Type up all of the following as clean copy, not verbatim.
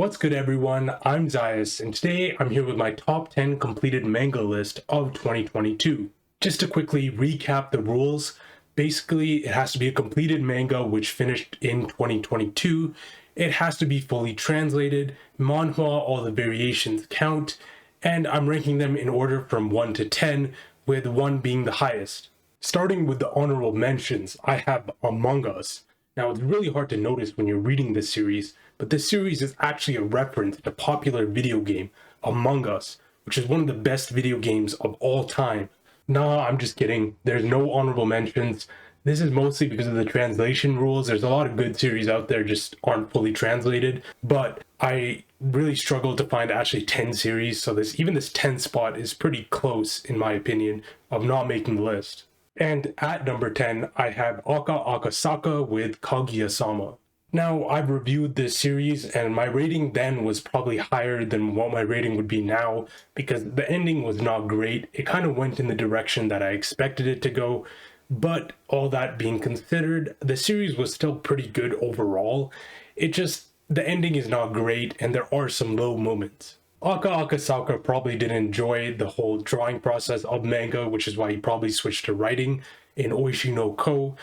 What's good everyone, I'm Zayas, and today I'm here with my top 10 completed manga list of 2022. Just to quickly recap the rules, basically it has to be a completed manga which finished in 2022, it has to be fully translated, manhwa all the variations count, and I'm ranking them in order from 1 to 10, with 1 being the highest. Starting with the honorable mentions, I have Among Us. Now it's really hard to notice when you're reading this series, but this series is actually a reference to the popular video game Among Us, which is one of the best video games of all time. Nah, I'm just kidding. There's no honorable mentions. This is mostly because of the translation rules. There's a lot of good series out there just aren't fully translated, but I really struggled to find actually 10 series, so this 10 spot is pretty close, in my opinion, of not making the list. And at number 10, I have Akasaka with Kaguya-sama. Now, I've reviewed this series, and my rating then was probably higher than what my rating would be now, because the ending was not great. It kind of went in the direction that I expected it to go, but all that being considered, the series was still pretty good overall. The ending is not great, and there are some low moments. Akasaka probably didn't enjoy the whole drawing process of manga, which is why he probably switched to writing in Oishi no Ko,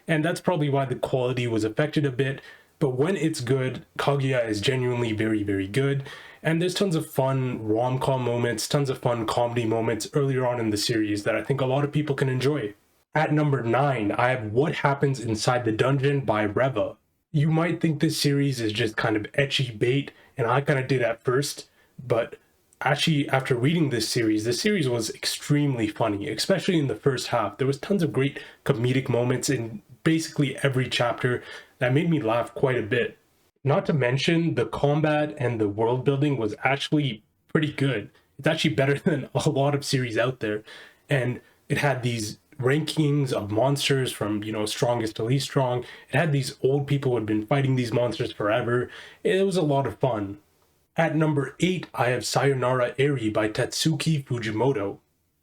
and that's probably why the quality was affected a bit. But when it's good, Kaguya is genuinely very, very good, and there's tons of fun rom-com moments, tons of fun comedy moments earlier on in the series that I think a lot of people can enjoy. At number 9, I have What Happens Inside the Dungeon by Reva. You might think this series is just kind of ecchi bait, and I kind of did at first, but actually after reading this series was extremely funny, especially in the first half. There was tons of great comedic moments in basically every chapter that made me laugh quite a bit. Not to mention, the combat and the world building was actually pretty good. It's actually better than a lot of series out there, and it had these rankings of monsters from, strongest to least strong. It had these old people who had been fighting these monsters forever. It was a lot of fun. At number 8, I have Sayonara Eri by Tatsuki Fujimoto.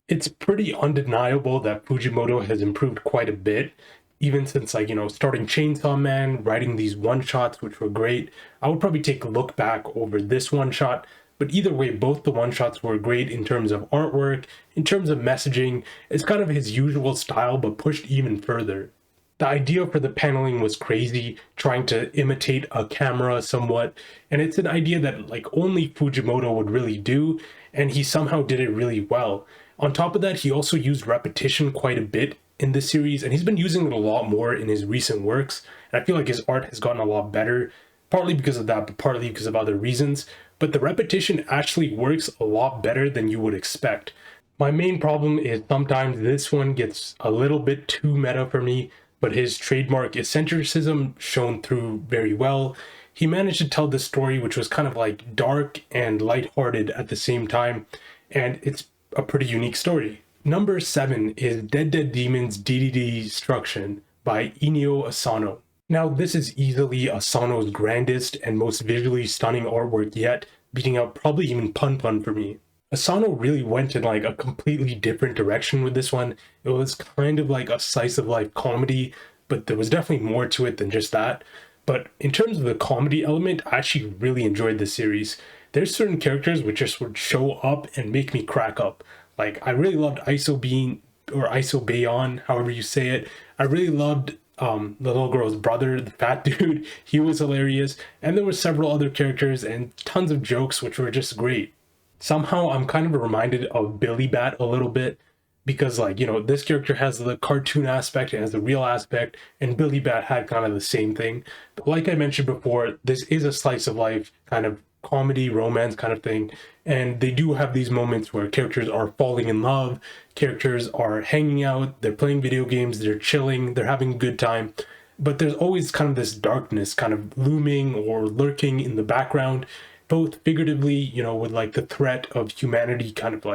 It's pretty undeniable that Fujimoto has improved quite a bit, even since starting Chainsaw Man, writing these one-shots which were great. I would probably take a look back over this one-shot, but either way, both the one-shots were great in terms of artwork, in terms of messaging. It's kind of his usual style, but pushed even further. The idea for the paneling was crazy, trying to imitate a camera somewhat, and it's an idea that only Fujimoto would really do, and he somehow did it really well. On top of that, he also used repetition quite a bit in this series, and he's been using it a lot more in his recent works, and I feel like his art has gotten a lot better, partly because of that, but partly because of other reasons. But the repetition actually works a lot better than you would expect. My main problem is sometimes this one gets a little bit too meta for me, but his trademark eccentricism shone through very well. He managed to tell this story which was kind of dark and lighthearted at the same time, and it's a pretty unique story. Number 7 is Dead Dead Demons Dedededestruction by Inio Asano. Now this is easily Asano's grandest and most visually stunning artwork yet, beating out probably even Pun Pun for me. Asano really went in a completely different direction with this one. It was kind of like a slice of life comedy, but there was definitely more to it than just that. But in terms of the comedy element, I actually really enjoyed this series. There's certain characters which just would show up and make me crack up. I really loved Isobean, or Isobeon, however you say it. I really loved the little girl's brother, the fat dude. He was hilarious. And there were several other characters and tons of jokes which were just great. Somehow I'm kind of reminded of Billy Bat a little bit, because this character has the cartoon aspect and has the real aspect, and Billy Bat had kind of the same thing. But like I mentioned before, this is a slice of life kind of comedy, romance kind of thing, and they do have these moments where characters are falling in love, characters are hanging out, they're playing video games, they're chilling, they're having a good time, but there's always kind of this darkness kind of looming or lurking in the background, both figuratively, with the threat of humanity kind of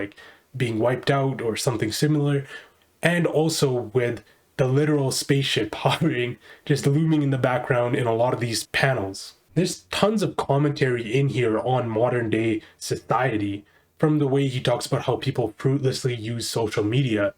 being wiped out or something similar, and also with the literal spaceship hovering, just looming in the background in a lot of these panels. There's tons of commentary in here on modern day society, from the way he talks about how people fruitlessly use social media,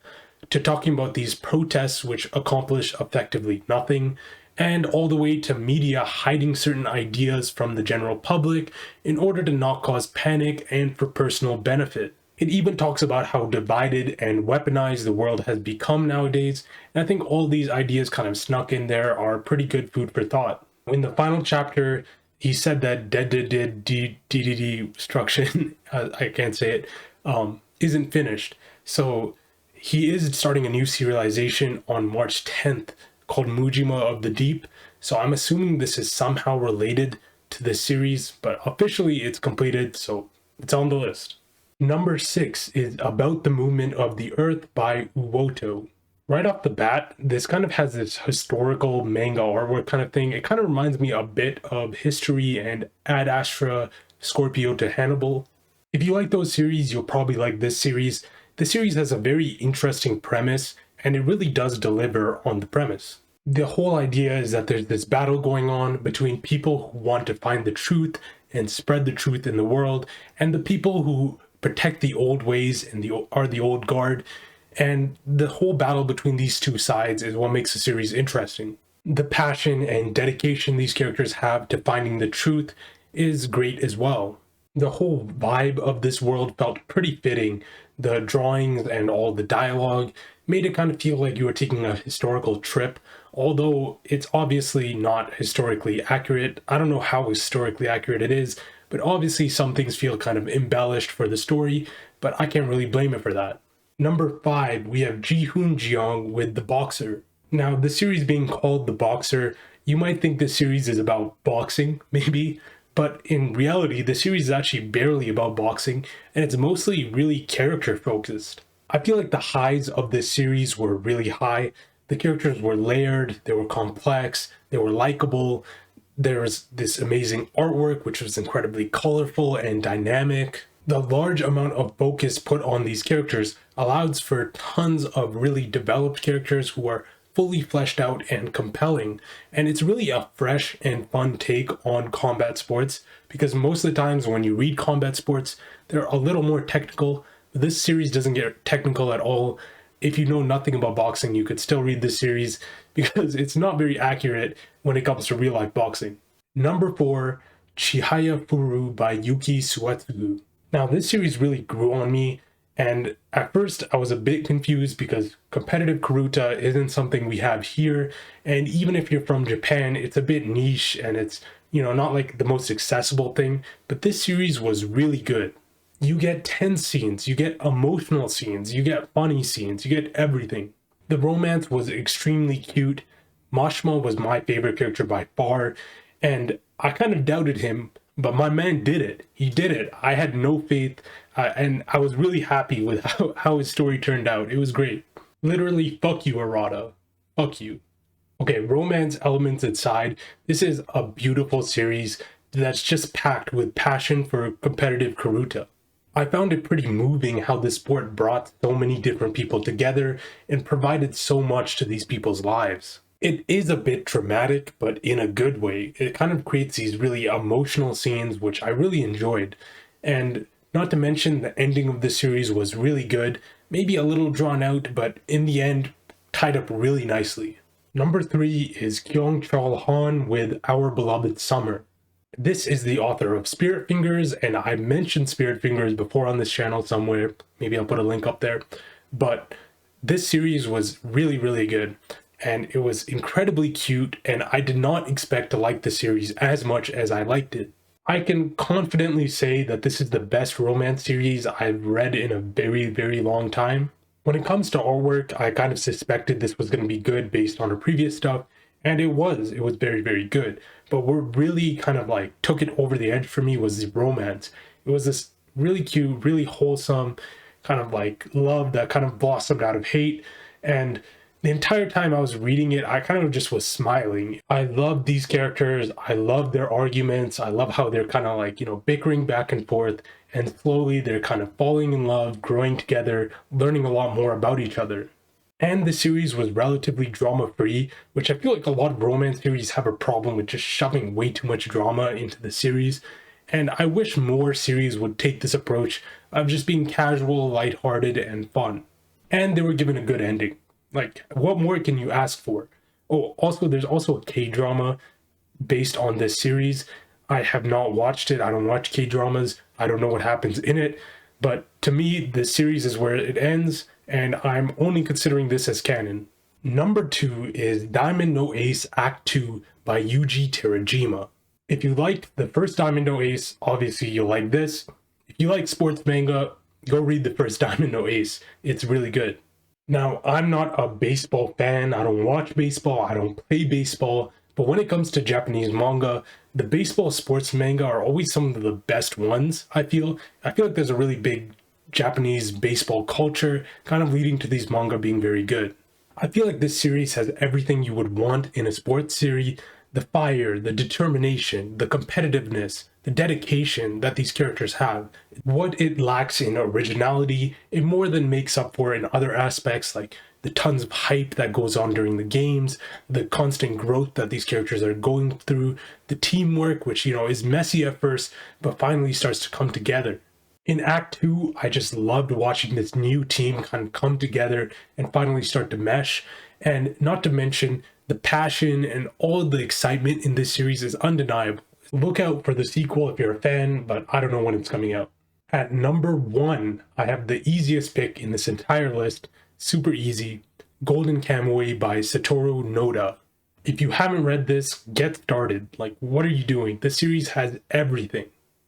to talking about these protests which accomplish effectively nothing, and all the way to media hiding certain ideas from the general public in order to not cause panic and for personal benefit. It even talks about how divided and weaponized the world has become nowadays, and I think all these ideas kind of snuck in there are pretty good food for thought. In the final chapter, he said that Dededededestruction, I can't say it, isn't finished. So he is starting a new serialization on March 10th called Mujima of the Deep. So I'm assuming this is somehow related to this series, but officially it's completed, so it's on the list. Number 6 is About the Movement of the Earth by Uoto. Right off the bat, this kind of has this historical manga artwork kind of thing. It kind of reminds me a bit of History and Ad Astra, Scorpio to Hannibal. If you like those series, you'll probably like this series. The series has a very interesting premise, and it really does deliver on the premise. The whole idea is that there's this battle going on between people who want to find the truth and spread the truth in the world, and the people who protect the old ways and are the old guard. And the whole battle between these two sides is what makes the series interesting. The passion and dedication these characters have to finding the truth is great as well. The whole vibe of this world felt pretty fitting. The drawings and all the dialogue made it kind of feel like you were taking a historical trip, although it's obviously not historically accurate. I don't know how historically accurate it is, but obviously some things feel kind of embellished for the story, but I can't really blame it for that. Number 5, we have Ji-Hoon Jeong with The Boxer. Now, the series being called The Boxer, you might think this series is about boxing, maybe, but in reality, the series is actually barely about boxing, and it's mostly really character focused. I feel like the highs of this series were really high. The characters were layered, they were complex, they were likable. There was this amazing artwork, which was incredibly colorful and dynamic. The large amount of focus put on these characters allows for tons of really developed characters who are fully fleshed out and compelling. And it's really a fresh and fun take on combat sports, because most of the times when you read combat sports, they're a little more technical. This series doesn't get technical at all. If you know nothing about boxing, you could still read this series because it's not very accurate when it comes to real life boxing. Number 4, Chihayafuru by Yuki Suetsugu. Now, this series really grew on me, and at first I was a bit confused because competitive Karuta isn't something we have here, and even if you're from Japan, it's a bit niche and it's, not like the most accessible thing, but this series was really good. You get tense scenes, you get emotional scenes, you get funny scenes, you get everything. The romance was extremely cute. Mashima was my favorite character by far, and I kind of doubted him, but my man did it. He did it. I had no faith, and I was really happy with how his story turned out. It was great. Literally, fuck you, Arata. Fuck you. Okay, romance elements aside, this is a beautiful series that's just packed with passion for competitive Karuta. I found it pretty moving how this sport brought so many different people together and provided so much to these people's lives. It is a bit dramatic, but in a good way. It kind of creates these really emotional scenes, which I really enjoyed. And not to mention, the ending of the series was really good, maybe a little drawn out, but in the end, tied up really nicely. Number 3 is Kyoung-chal with Our Beloved Summer. This is the author of Spirit Fingers, and I mentioned Spirit Fingers before on this channel somewhere. Maybe I'll put a link up there. But this series was really, really good. And it was incredibly cute, and I did not expect to like the series as much as I liked it. I can confidently say that this is the best romance series I've read in a very, very long time. When it comes to artwork, I kind of suspected this was going to be good based on her previous stuff, and it was very, very good. But what really kind of like took it over the edge for me was the romance. It was this really cute, really wholesome kind of like love that kind of blossomed out of hate, and the entire time I was reading it, I kind of just was smiling. I love these characters. I love their arguments. I love how they're kind of like, bickering back and forth. And slowly they're kind of falling in love, growing together, learning a lot more about each other. And the series was relatively drama-free, which I feel like a lot of romance series have a problem with just shoving way too much drama into the series. And I wish more series would take this approach of just being casual, lighthearted, and fun. And they were given a good ending. Like, what more can you ask for? Oh, also, there's also a K-drama based on this series. I have not watched it. I don't watch K-dramas. I don't know what happens in it. But to me, this series is where it ends, and I'm only considering this as canon. Number 2 is Diamond no Ace Act 2 by Yuuji Terajima. If you liked the first Diamond no Ace, obviously you'll like this. If you like sports manga, go read the first Diamond no Ace. It's really good. Now, I'm not a baseball fan. I don't watch baseball. I don't play baseball. But when it comes to Japanese manga, the baseball sports manga are always some of the best ones, I feel. I feel like there's a really big Japanese baseball culture, kind of leading to these manga being very good. I feel like this series has everything you would want in a sports series: the fire, the determination, the competitiveness, the dedication that these characters have. What it lacks in originality, it more than makes up for in other aspects, like the tons of hype that goes on during the games, the constant growth that these characters are going through, the teamwork, which, is messy at first, but finally starts to come together. In Act 2, I just loved watching this new team kind of come together and finally start to mesh. And not to mention, the passion and all the excitement in this series is undeniable. Look out for the sequel if you're a fan, but I don't know when it's coming out. At number 1, I have the easiest pick in this entire list, super easy, Golden Kamuy by Satoru Noda. If you haven't read this, get started. Like, what are you doing? This series has everything.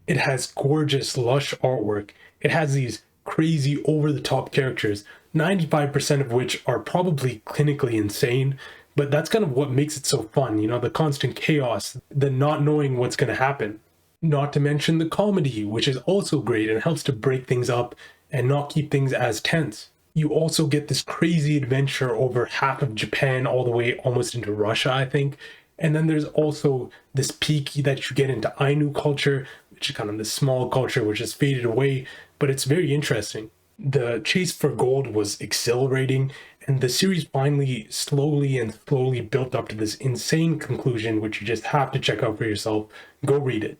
It has gorgeous, lush artwork. It has these crazy, over-the-top characters, 95% of which are probably clinically insane, but that's kind of what makes it so fun, the constant chaos, the not knowing what's going to happen. Not to mention the comedy, which is also great and helps to break things up and not keep things as tense. You also get this crazy adventure over half of Japan all the way almost into Russia, I think. And then there's also this peak that you get into Ainu culture, which is kind of this small culture which has faded away, but it's very interesting. The chase for gold was exhilarating, and the series finally slowly built up to this insane conclusion, which you just have to check out for yourself. Go read it.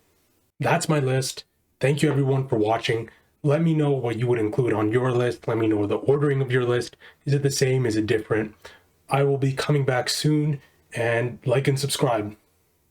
That's my list. Thank you everyone for watching. Let me know what you would include on your list. Let me know the ordering of your list. Is it the same? Is it different? I will be coming back soon, and like and subscribe.